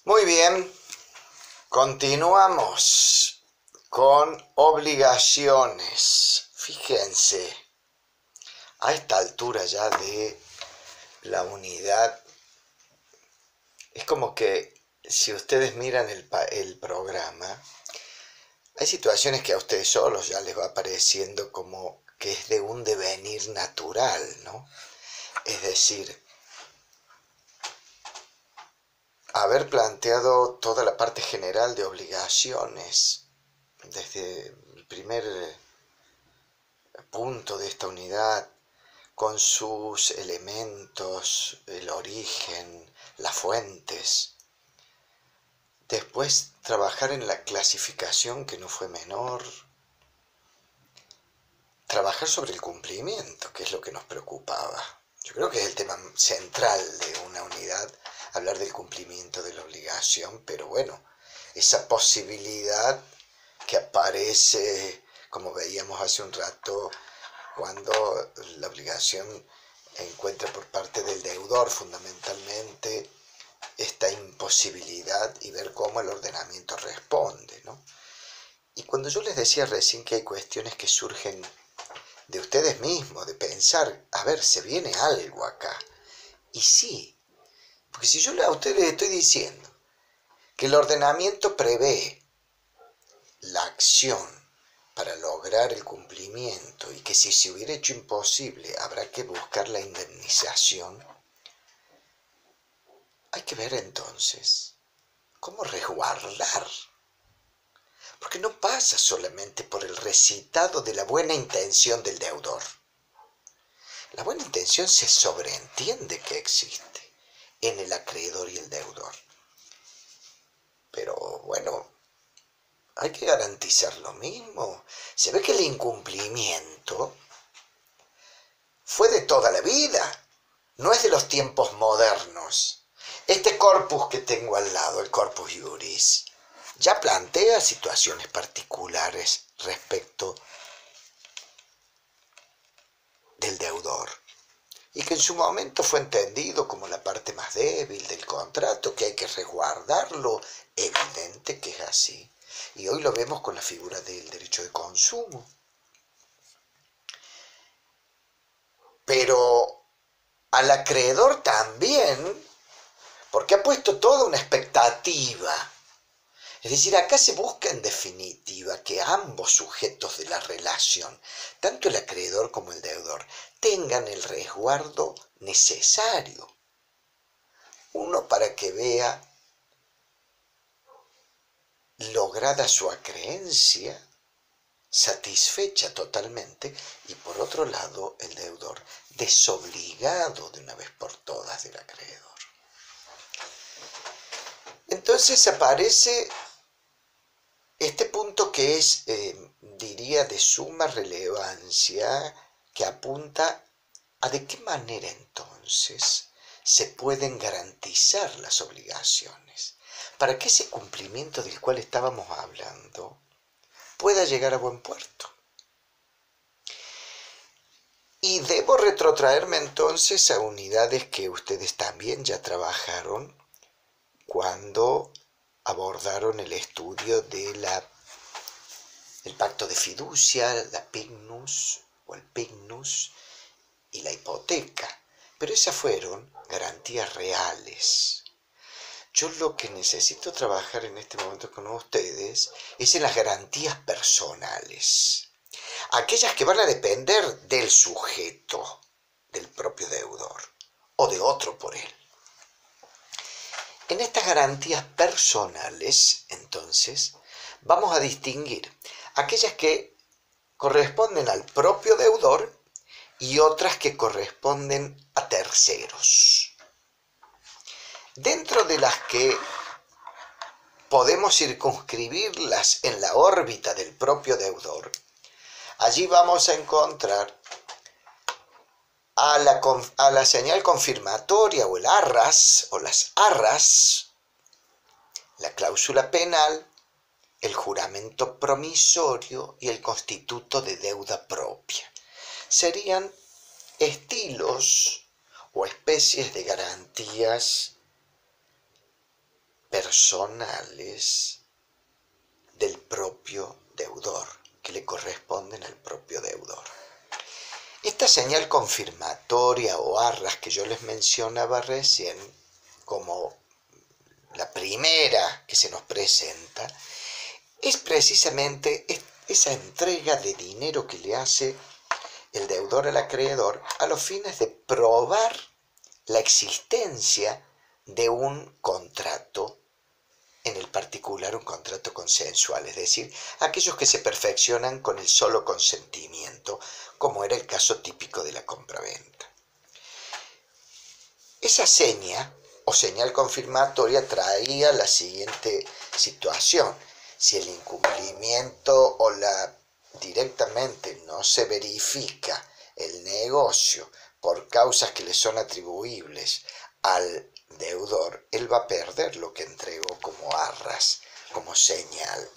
Muy bien, continuamos con obligaciones. Fíjense, a esta altura ya de la unidad, es como que si ustedes miran el programa, hay situaciones que a ustedes solos ya les va pareciendo como que es de un devenir natural, ¿no? Es decir, haber planteado toda la parte general de obligaciones desde el primer punto de esta unidad, con sus elementos, el origen, las fuentes. Después trabajar en la clasificación, que no fue menor. Trabajar sobre el cumplimiento, que es lo que nos preocupaba. Yo creo que es el tema central de una unidad, hablar del cumplimiento de la obligación, pero bueno, esa posibilidad que aparece, como veíamos hace un rato, cuando la obligación encuentra por parte del deudor fundamentalmente esta imposibilidad y ver cómo el ordenamiento responde, ¿no? Y cuando yo les decía recién que hay cuestiones que surgen de ustedes mismos, de pensar, a ver, se viene algo acá. Y sí, porque si yo a ustedes les estoy diciendo que el ordenamiento prevé la acción para lograr el cumplimiento y que si se hubiera hecho imposible habrá que buscar la indemnización, hay que ver entonces cómo resguardar. Porque no pasa solamente por el recitado de la buena intención del deudor. La buena intención se sobreentiende que existe en el acreedor y el deudor. Pero bueno, hay que garantizar lo mismo. Se ve que el incumplimiento fue de toda la vida, no es de los tiempos modernos. Este corpus que tengo al lado, el corpus iuris, ya plantea situaciones particulares respecto del deudor, y que en su momento fue entendido como la parte más débil del contrato, que hay que resguardarlo, evidente que es así. Y hoy lo vemos con la figura del derecho de consumo. Pero al acreedor también, porque ha puesto toda una expectativa. Es decir, acá se busca en definitiva que ambos sujetos de la relación, tanto el acreedor como el deudor, tengan el resguardo necesario. Uno para que vea lograda su acreencia, satisfecha totalmente, y por otro lado el deudor desobligado de una vez por todas del acreedor. Entonces aparece este punto que es, diría, de suma relevancia, que apunta a de qué manera entonces se pueden garantizar las obligaciones, para que ese cumplimiento del cual estábamos hablando pueda llegar a buen puerto. Y debo retrotraerme entonces a unidades que ustedes también ya trabajaron cuando abordaron el estudio de el pacto de fiducia, la pignus o el pignus y la hipoteca. Pero esas fueron garantías reales. Yo lo que necesito trabajar en este momento con ustedes es en las garantías personales. Aquellas que van a depender del sujeto, del propio deudor o de otro por él. En estas garantías personales, entonces, vamos a distinguir aquellas que corresponden al propio deudor y otras que corresponden a terceros. Dentro de las que podemos circunscribirlas en la órbita del propio deudor, allí vamos a encontrar a la señal confirmatoria o el arras o las arras, la cláusula penal, el juramento promisorio y el constituto de deuda propia. Serían estilos o especies de garantías personales del propio deudor, que le corresponden al propio deudor. Esta señal confirmatoria o arras que yo les mencionaba recién, como la primera que se nos presenta, es precisamente esa entrega de dinero que le hace el deudor al acreedor a los fines de probar la existencia de un contrato, en el particular un contrato consensual, es decir, aquellos que se perfeccionan con el solo consentimiento, como era el caso típico de la compraventa. Esa seña o señal confirmatoria traía la siguiente situación: si el incumplimiento o directamente no se verifica el negocio por causas que le son atribuibles al deudor, él va a perder lo que entregó como arras, como señal.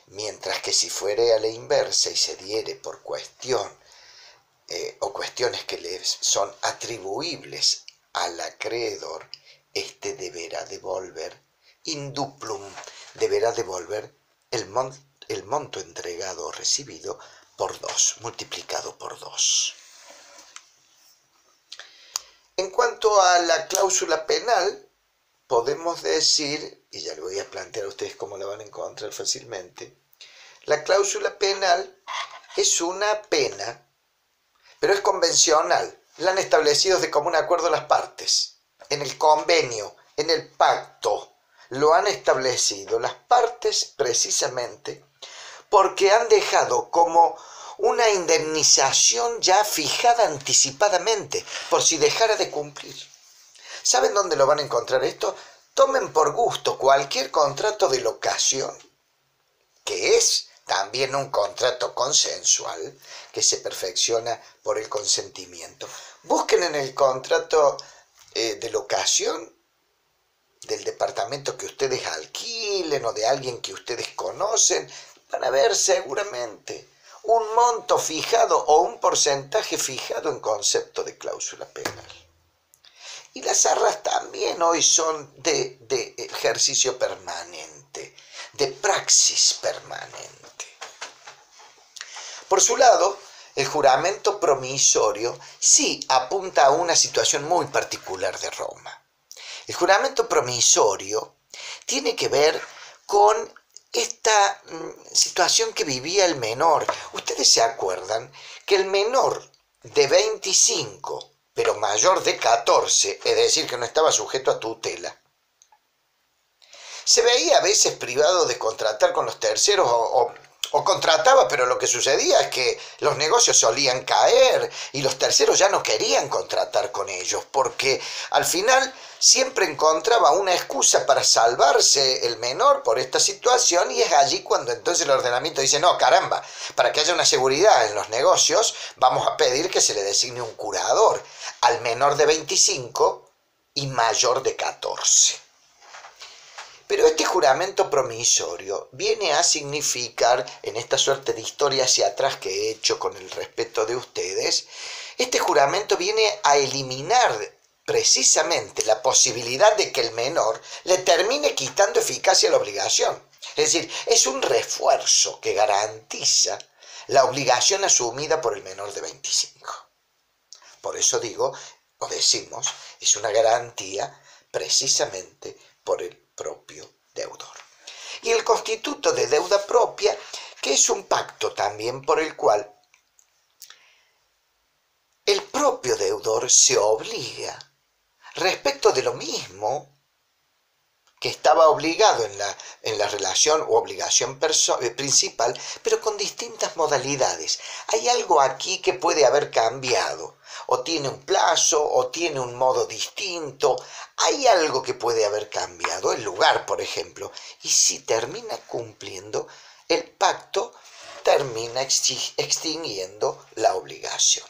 Mientras que si fuere a la inversa y se diere por cuestión o cuestiones que le son atribuibles al acreedor, éste deberá devolver in duplum, deberá devolver el monto entregado o recibido por 2, multiplicado por 2. En cuanto a la cláusula penal, podemos decir, y ya le voy a plantear a ustedes cómo la van a encontrar fácilmente, la cláusula penal es una pena, pero es convencional. La han establecido de común acuerdo las partes. En el convenio, en el pacto, lo han establecido las partes precisamente porque han dejado como una indemnización ya fijada anticipadamente por si dejara de cumplir. ¿Saben dónde lo van a encontrar esto? Tomen por gusto cualquier contrato de locación, que es también un contrato consensual que se perfecciona por el consentimiento. Busquen en el contrato de locación del departamento que ustedes alquilen o de alguien que ustedes conocen, van a ver seguramente un monto fijado o un porcentaje fijado en concepto de cláusula penal. Y las arras también hoy son de ejercicio permanente, de praxis permanente. Por su lado, el juramento promisorio sí apunta a una situación muy particular de Roma. El juramento promisorio tiene que ver con esta situación que vivía el menor. Ustedes se acuerdan que el menor de 25, pero mayor de 14, es decir, que no estaba sujeto a tutela, se veía a veces privado de contratar con los terceros o contrataba, pero lo que sucedía es que los negocios solían caer y los terceros ya no querían contratar con ellos, porque al final siempre encontraba una excusa para salvarse el menor por esta situación, y es allí cuando entonces el ordenamiento dice: no, caramba, para que haya una seguridad en los negocios vamos a pedir que se le designe un curador al menor de 25 y mayor de 14. Pero este juramento promisorio viene a significar, en esta suerte de historia hacia atrás que he hecho con el respeto de ustedes, este juramento viene a eliminar precisamente la posibilidad de que el menor le termine quitando eficacia a la obligación. Es decir, es un refuerzo que garantiza la obligación asumida por el menor de 25. Por eso digo, o decimos, es una garantía precisamente por el propio deudor. Y el constituto de deuda propia, que es un pacto también por el cual el propio deudor se obliga respecto de lo mismo que estaba obligado en la relación o obligación principal, pero con distintas modalidades. Hay algo aquí que puede haber cambiado, o tiene un plazo, o tiene un modo distinto. Hay algo que puede haber cambiado, el lugar, por ejemplo, y si termina cumpliendo, el pacto termina extinguiendo la obligación.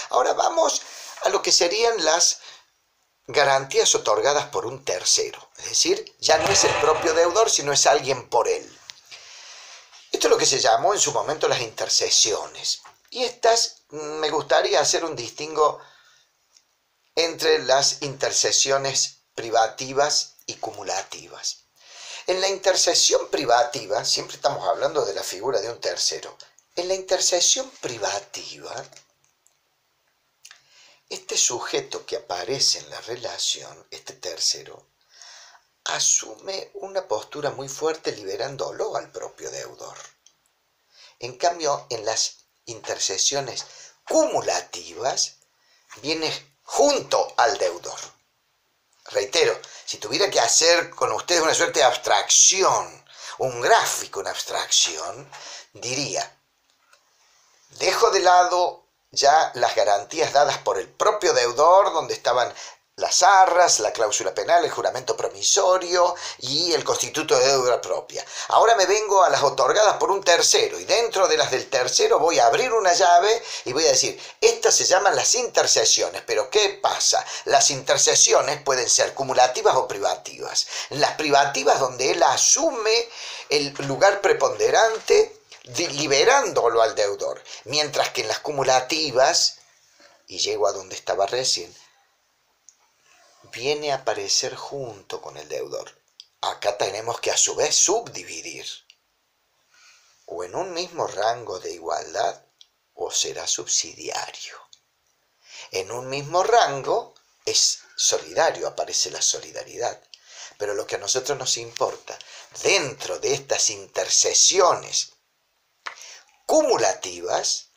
Ahora vamos a lo que serían las garantías otorgadas por un tercero, es decir, ya no es el propio deudor, sino es alguien por él. Esto es lo que se llamó en su momento las intercesiones, y estas me gustaría hacer un distingo entre las intercesiones privativas y cumulativas. En la intercesión privativa, siempre estamos hablando de la figura de un tercero. En la intercesión privativa, este sujeto que aparece en la relación, este tercero, asume una postura muy fuerte liberándolo al propio deudor. En cambio, en las intercesiones cumulativas, viene junto al deudor. Reitero, si tuviera que hacer con ustedes una suerte de abstracción, un gráfico, una abstracción, diría, dejo de lado ya las garantías dadas por el propio deudor, donde estaban las arras, la cláusula penal, el juramento promisorio y el constituto de deuda propia. Ahora me vengo a las otorgadas por un tercero y dentro de las del tercero voy a abrir una llave y voy a decir, estas se llaman las intercesiones. Pero ¿qué pasa? Las intercesiones pueden ser cumulativas o privativas. En las privativas, donde él asume el lugar preponderante, liberándolo al deudor, mientras que en las cumulativas, y llego a donde estaba recién, viene a aparecer junto con el deudor. Acá tenemos que a su vez subdividir, o en un mismo rango de igualdad, o será subsidiario. En un mismo rango es solidario, aparece la solidaridad. Pero lo que a nosotros nos importa, dentro de estas intercesiones cumulativas,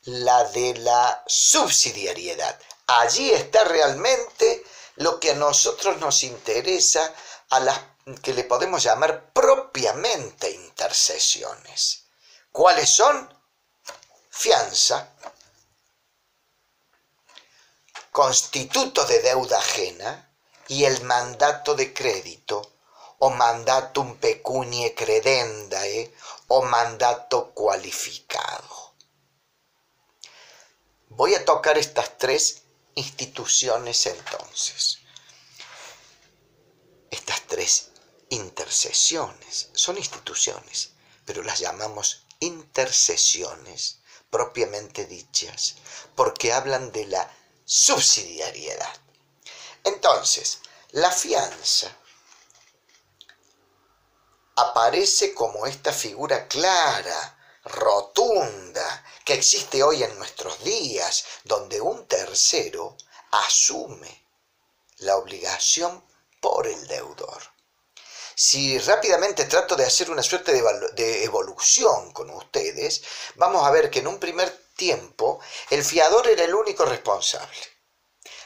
la de la subsidiariedad. Allí está realmente lo que a nosotros nos interesa, a las que le podemos llamar propiamente intercesiones. ¿Cuáles son? Fianza, constituto de deuda ajena y el mandato de crédito, o mandatum pecuniae credendae, o mandato cualificado. Voy a tocar estas tres instituciones entonces. Estas tres intercesiones son instituciones, pero las llamamos intercesiones propiamente dichas, porque hablan de la subsidiariedad. Entonces, la fianza aparece como esta figura clara, rotunda, que existe hoy en nuestros días, donde un tercero asume la obligación por el deudor. Si rápidamente trato de hacer una suerte de evolución con ustedes, vamos a ver que en un primer tiempo el fiador era el único responsable.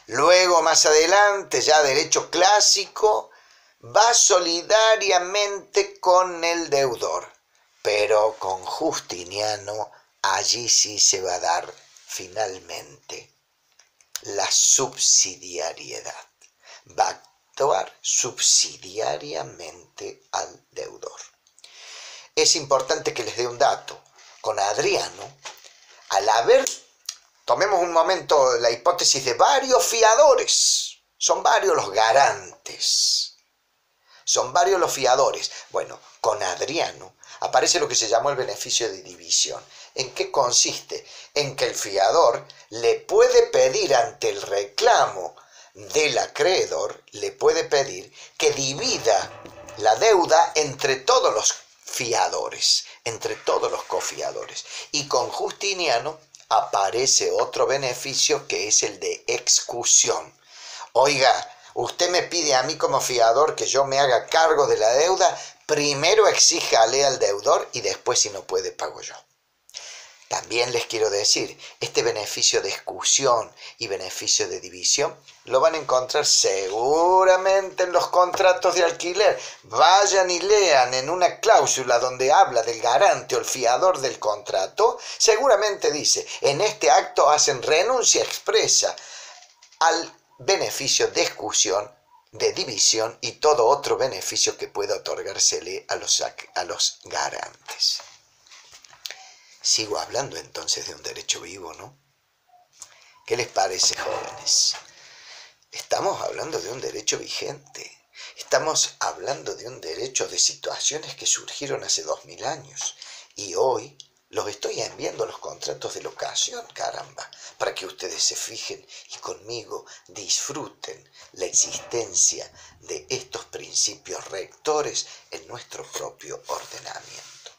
Luego, más adelante, ya derecho clásico, va solidariamente con el deudor, pero con Justiniano allí sí se va a dar finalmente la subsidiariedad. Va a actuar subsidiariamente al deudor. Es importante que les dé un dato. Con Adriano, al haber, tomemos un momento la hipótesis de varios fiadores, son varios los garantes. Son varios los fiadores. Bueno, con Adriano aparece lo que se llamó el beneficio de división. ¿En qué consiste? En que el fiador le puede pedir ante el reclamo del acreedor, le puede pedir que divida la deuda entre todos los fiadores, entre todos los cofiadores. Y con Justiniano aparece otro beneficio que es el de excusión. Oiga, usted me pide a mí como fiador que yo me haga cargo de la deuda, primero exíjale al deudor y después, si no puede, pago yo. También les quiero decir, este beneficio de excusión y beneficio de división lo van a encontrar seguramente en los contratos de alquiler. Vayan y lean en una cláusula donde habla del garante o el fiador del contrato, seguramente dice, en este acto hacen renuncia expresa al beneficio de excusión, de división y todo otro beneficio que pueda otorgársele a los garantes. Sigo hablando entonces de un derecho vivo, ¿no? ¿Qué les parece, jóvenes? Estamos hablando de un derecho vigente. Estamos hablando de un derecho de situaciones que surgieron hace 2000 años. Y hoy los estoy enviando los contratos de locación, caramba, para que ustedes se fijen y conmigo disfruten la existencia de estos principios principios rectores en nuestro propio ordenamiento.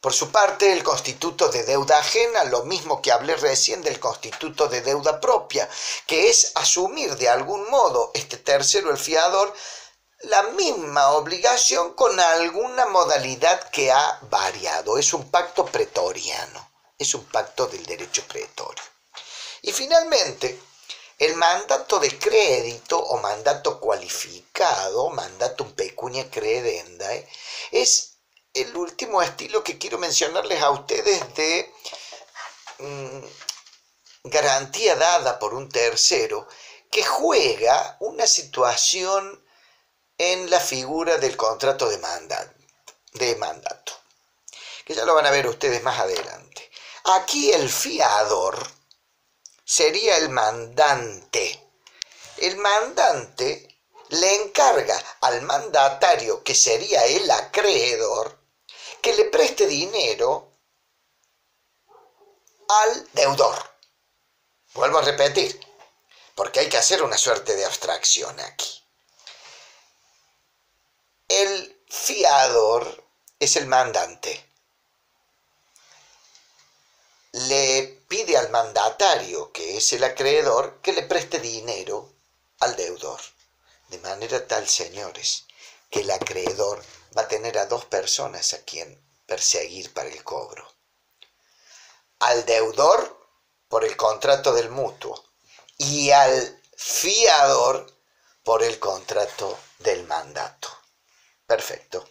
Por su parte, el constituto de deuda ajena, lo mismo que hablé recién del constituto de deuda propia, que es asumir de algún modo este tercero, el fiador, la misma obligación con alguna modalidad que ha variado. Es un pacto pretoriano, es un pacto del derecho pretorio. Y finalmente, el mandato de crédito o mandato cualificado, mandatum pecunia credendae, es el último estilo que quiero mencionarles a ustedes de garantía dada por un tercero que juega una situación en la figura del contrato de mandato, que ya lo van a ver ustedes más adelante. Aquí el fiador sería el mandante. El mandante le encarga al mandatario, que sería el acreedor, que le preste dinero al deudor. Vuelvo a repetir, porque hay que hacer una suerte de abstracción aquí. El fiador es el mandante. Le pide al mandatario, que es el acreedor, que le preste dinero al deudor. De manera tal, señores, que el acreedor va a tener a dos personas a quien perseguir para el cobro. Al deudor por el contrato del mutuo y al fiador por el contrato del mandato. Perfecto.